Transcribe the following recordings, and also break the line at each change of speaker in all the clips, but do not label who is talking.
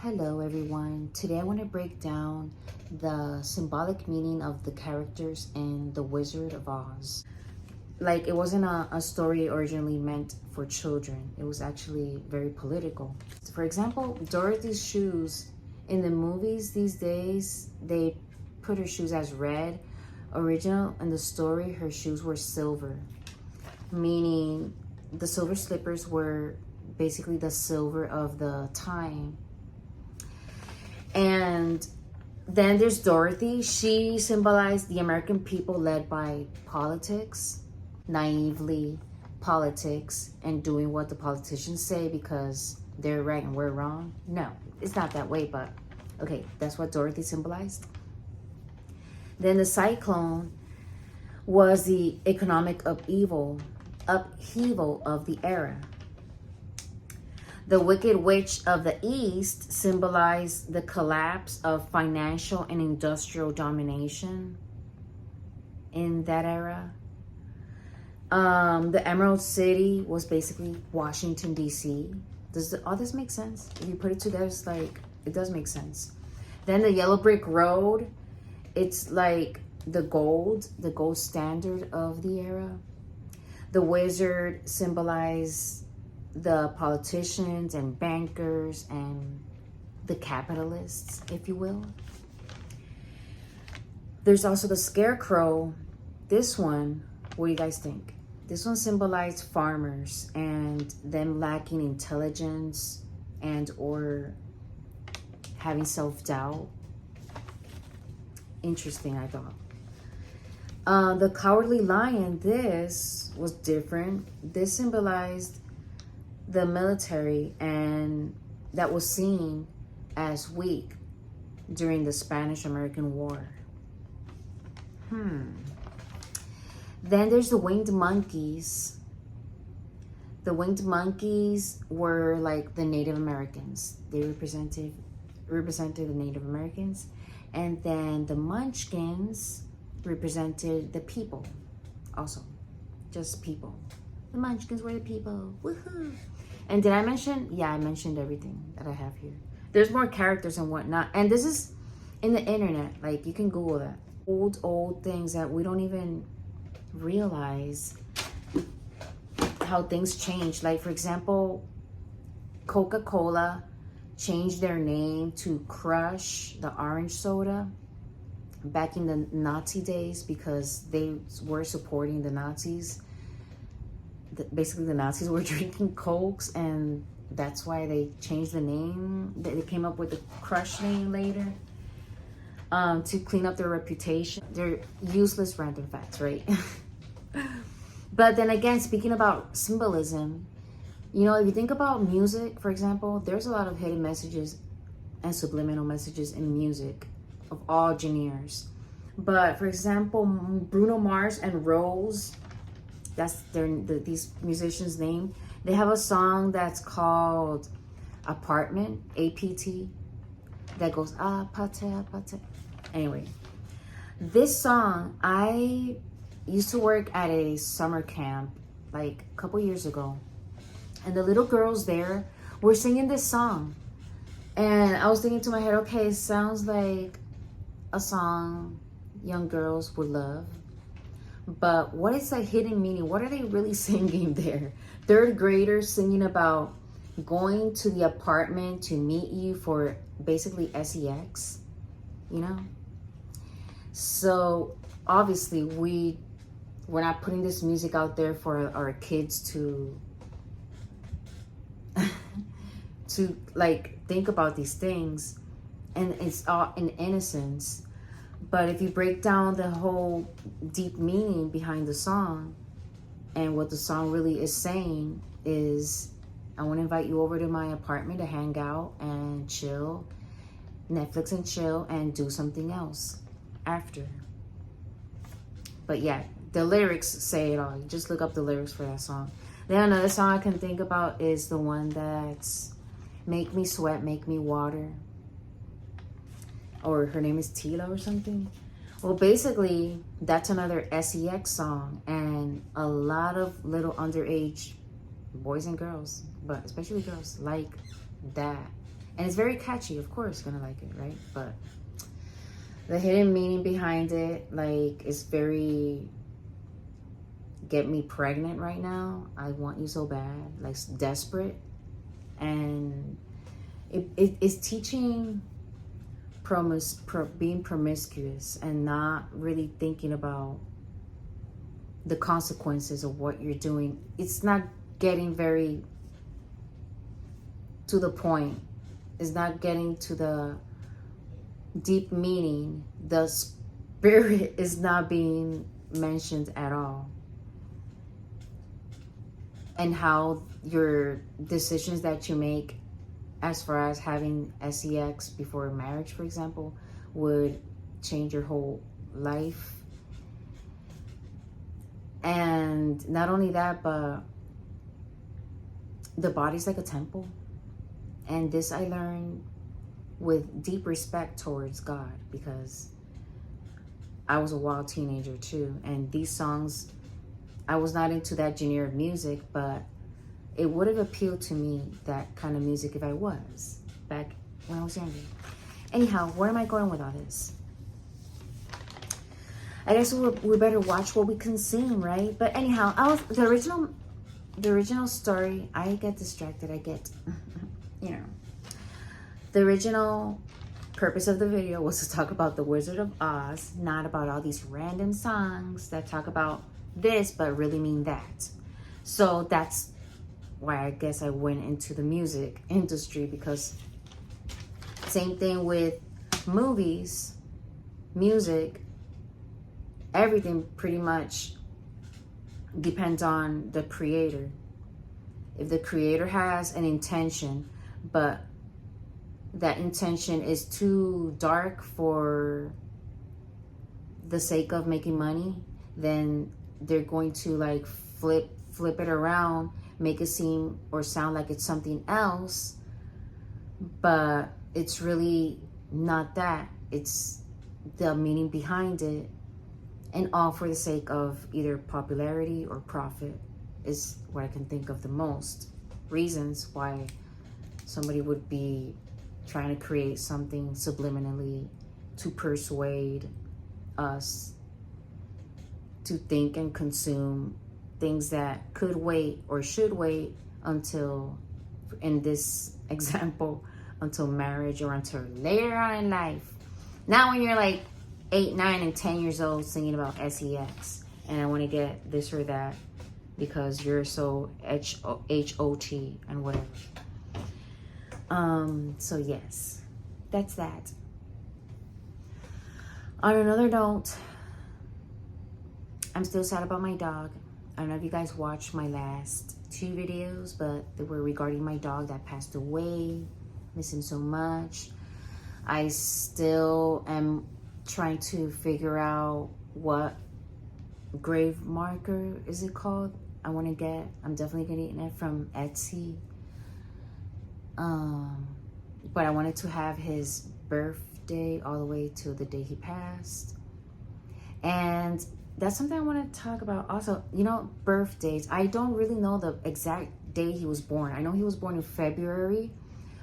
Hello everyone. Today I want to break down the symbolic meaning of the characters in The Wizard of Oz. Like, it wasn't a story originally meant for children. It was actually very political. For example, Dorothy's shoes in the movies these days, they put her shoes as red. Original in the story, her shoes were silver, meaning the silver slippers were basically the silver of the time. And then there's Dorothy. She symbolized the American people led by politics, naively politics, and doing what the politicians say because they're right and we're wrong. No, it's not that way, but okay, that's what Dorothy symbolized. Then the cyclone was the economic upheaval of the era. The Wicked Witch of the East symbolized the collapse of financial and industrial domination in that era. The Emerald City was basically Washington, D.C. Does all this make sense? If you put it together, it's like, it does make sense. Then the Yellow Brick Road, it's like the gold standard of the era. The wizard symbolized the politicians and bankers and the capitalists, if you will. There's also the scarecrow. This one, what do you guys think? This one symbolized farmers and them lacking intelligence and or having self-doubt. Interesting, I thought. The cowardly lion, this was different. This symbolized the military, and that was seen as weak during the Spanish-American War. Then there's the winged monkeys. The winged monkeys were like the Native Americans. They represented the Native Americans. And then the munchkins represented the people also. Just people. The munchkins were the people. Woohoo! And did I mention? Yeah, I mentioned everything that I have here. There's more characters and whatnot. And this is in the internet. Like, you can Google that. Old things that we don't even realize how things change. Like, for example, Coca-Cola changed their name to Crush, the orange soda, back in the Nazi days because they were supporting the Nazis. Basically, the Nazis were drinking Cokes, and that's why they changed the name. They came up with the Crush name later to clean up their reputation. They're useless random facts, right? But then again, speaking about symbolism, you know, if you think about music, for example, there's a lot of hidden messages and subliminal messages in music of all genres. But for example, Bruno Mars and Rose, that's these musicians' name. They have a song that's called Apartment, APT, that goes apate. Anyway, this song, I used to work at a summer camp like a couple years ago, and the little girls there were singing this song, and I was thinking to my head, okay, it sounds like a song young girls would love. But what is the hidden meaning? What are they really singing there? Third graders singing about going to the apartment to meet you for basically sex, you know? So obviously we're not putting this music out there for our kids to to like think about these things, and it's all in innocence. But if you break down the whole deep meaning behind the song, and what the song really is saying is, I want to invite you over to my apartment to hang out and chill, Netflix and chill, and do something else after. But yeah, the lyrics say it all. You just look up the lyrics for that song. Then another song I can think about is the one that's Make Me Sweat, Make Me Water. Or her name is Tila or something. Well, basically, that's another sex song. And a lot of little underage boys and girls, but especially girls, like that. And it's very catchy, of course, gonna like it, right? But the hidden meaning behind it, like, is very get me pregnant right now. I want you so bad, like desperate. And it's teaching being promiscuous and not really thinking about the consequences of what you're doing. It's not getting very to the point. It's not getting to the deep meaning. The spirit is not being mentioned at all. And how your decisions that you make as far as having sex before marriage, for example, would change your whole life. And not only that, but the body's like a temple. And this I learned with deep respect towards God, because I was a wild teenager too. And these songs, I was not into that genre of music, but it would have appealed to me, that kind of music, if I was back when I was younger. Anyhow, where am I going with all this? I guess we better watch what we consume, right? But anyhow, the original story. I get distracted. I get, the original purpose of the video was to talk about the Wizard of Oz, not about all these random songs that talk about this but really mean that. So that's why I guess I went into the music industry, because same thing with movies, music, everything pretty much depends on the creator. If the creator has an intention, but that intention is too dark for the sake of making money, then they're going to like flip it around, make it seem or sound like it's something else, but it's really not that. It's the meaning behind it, and all for the sake of either popularity or profit is what I can think of the most reasons why somebody would be trying to create something subliminally to persuade us to think and consume things that could wait or should wait until, in this example, until marriage or until later on in life. Not when you're like 8, 9, and 10 years old singing about sex and I want to get this or that because you're so H-O-T and whatever. So yes, that's that. On another note, I'm still sad about my dog. I don't know if you guys watched my last 2 videos, but they were regarding my dog that passed away. Miss him so much. I still am trying to figure out what grave marker is it called. I want to get. I'm definitely getting it from Etsy. But I wanted to have his birthday all the way to the day he passed. And that's something I want to talk about also. You know, birthdays. I don't really know the exact day he was born. I know he was born in February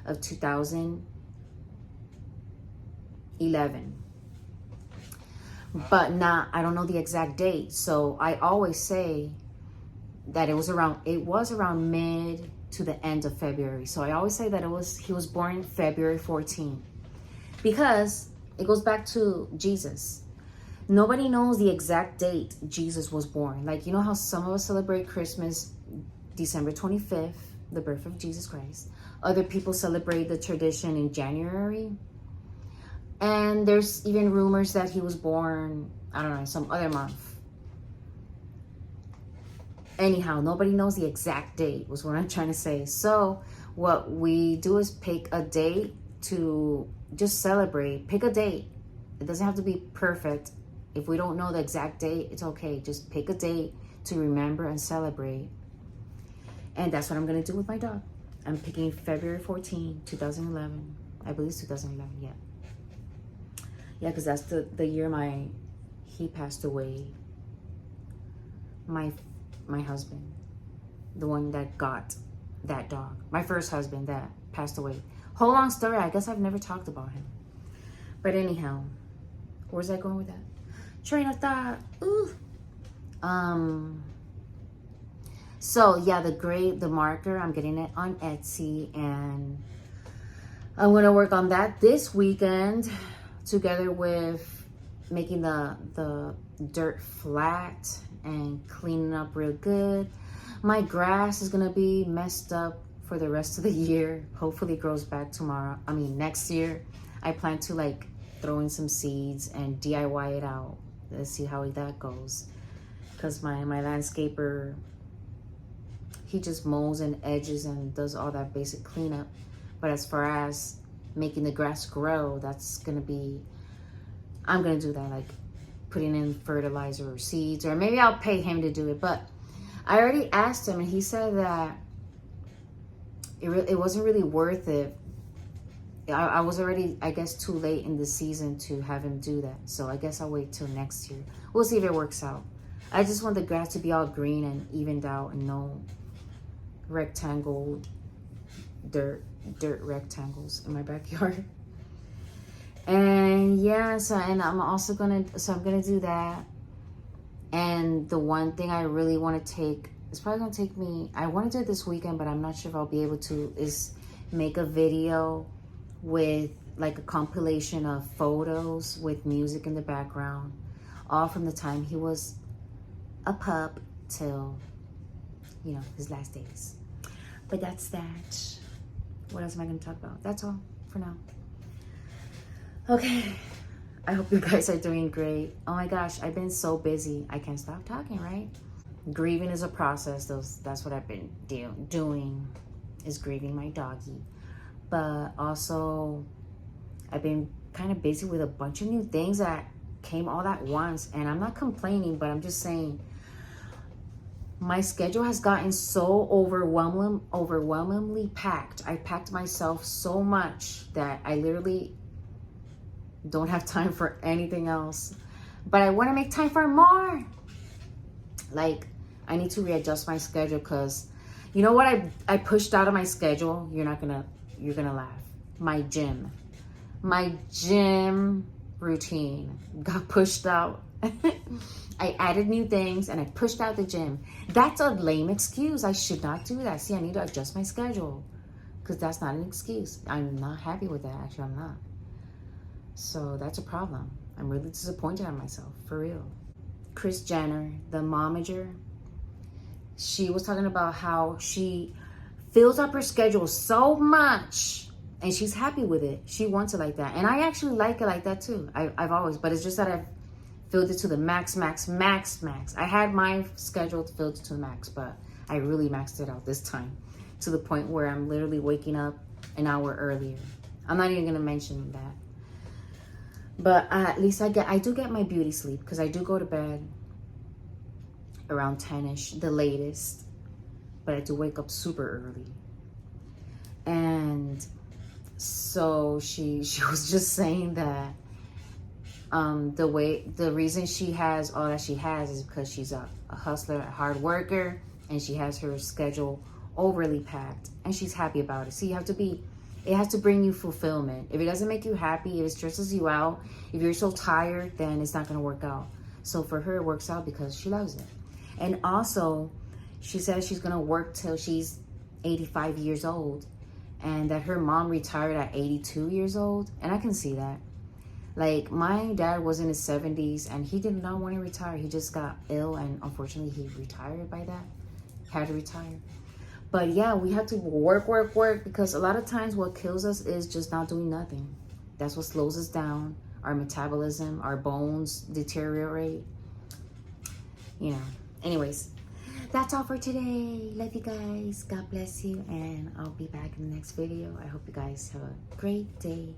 of 2011. But I don't know the exact date. So I always say that it was around mid to the end of February. So I always say that he was born February 14th, because it goes back to Jesus. Nobody knows the exact date Jesus was born. Like, you know how some of us celebrate Christmas December 25th, the birth of Jesus Christ. Other people celebrate the tradition in January. And there's even rumors that he was born, I don't know, some other month. Anyhow, nobody knows the exact date, was what I'm trying to say. So what we do is pick a date to just celebrate. Pick a date. It doesn't have to be perfect. If we don't know the exact date, it's okay. Just pick a date to remember and celebrate. And that's what I'm going to do with my dog. I'm picking February 14, 2011. I believe it's 2011, yeah. Yeah, because that's the year he passed away. My husband, the one that got that dog. My first husband that passed away. Whole long story. I guess I've never talked about him. But anyhow, where's I going with that? Train of thought. Ooh. So yeah, the marker, I'm getting it on Etsy, and I'm gonna work on that this weekend, together with making the dirt flat and cleaning up real good. My grass is gonna be messed up for the rest of the year. Hopefully it grows back next year. I plan to like throw in some seeds and DIY it out. Let's see how that goes. Because my landscaper, he just mows and edges and does all that basic cleanup. But as far as making the grass grow, I'm gonna do that, like putting in fertilizer or seeds, or maybe I'll pay him to do it. But I already asked him, and he said that it wasn't really worth it. I was already, I guess, too late in the season to have him do that. So I guess I'll wait till next year. We'll see if it works out. I just want the grass to be all green and evened out, and no rectangle dirt rectangles in my backyard. And yeah, I'm gonna do that. And the one thing I really want to take, it's probably gonna take me, I want to do it this weekend, but I'm not sure if I'll be able to, is make a video with like a compilation of photos with music in the background, all from the time he was a pup till, his last days. But that's that. What else am I going to talk about? That's all for now. Okay. I hope you guys are doing great. Oh my gosh, I've been so busy. I can't stop talking, right? Grieving is a process. That's what I've been doing, is grieving my doggy. But also, I've been kind of busy with a bunch of new things that came all at once. And I'm not complaining, but I'm just saying, my schedule has gotten so overwhelmingly packed. I packed myself so much that I literally don't have time for anything else. But I want to make time for more. Like, I need to readjust my schedule, because you know what I pushed out of my schedule? You're gonna laugh. My gym routine got pushed out. I added new things and I pushed out the gym. That's a lame excuse. I should not do that. See, I need to adjust my schedule, because that's not an excuse. I'm not happy with that. Actually, I'm not. So that's a problem. I'm really disappointed in myself, for real. Kris Jenner, the momager, she was talking about how she fills up her schedule so much and she's happy with it. She wants it like that. And I actually like it like that too. I've always, but it's just that I've filled it to the max. I had my schedule filled to the max, but I really maxed it out this time, to the point where I'm literally waking up an hour earlier. I'm not even going to mention that. But at least I do get my beauty sleep, because I do go to bed around 10ish, the latest. But I do wake up super early. And so she was just saying that the reason she has all that she has is because she's a hustler, a hard worker, and she has her schedule overly packed, and she's happy about it. So it has to bring you fulfillment. If it doesn't make you happy, if it stresses you out, if you're so tired, then it's not going to work out. So for her, it works out because she loves it. And also, she says she's going to work till she's 85 years old, and that her mom retired at 82 years old. And I can see that. Like, my dad was in his 70s and he did not want to retire. He just got ill, and unfortunately he retired by that. Had to retire. But yeah, we have to work, because a lot of times what kills us is just not doing nothing. That's what slows us down. Our metabolism, our bones deteriorate. Anyways, that's all for today. Love you guys. God bless you. And I'll be back in the next video. I hope you guys have a great day.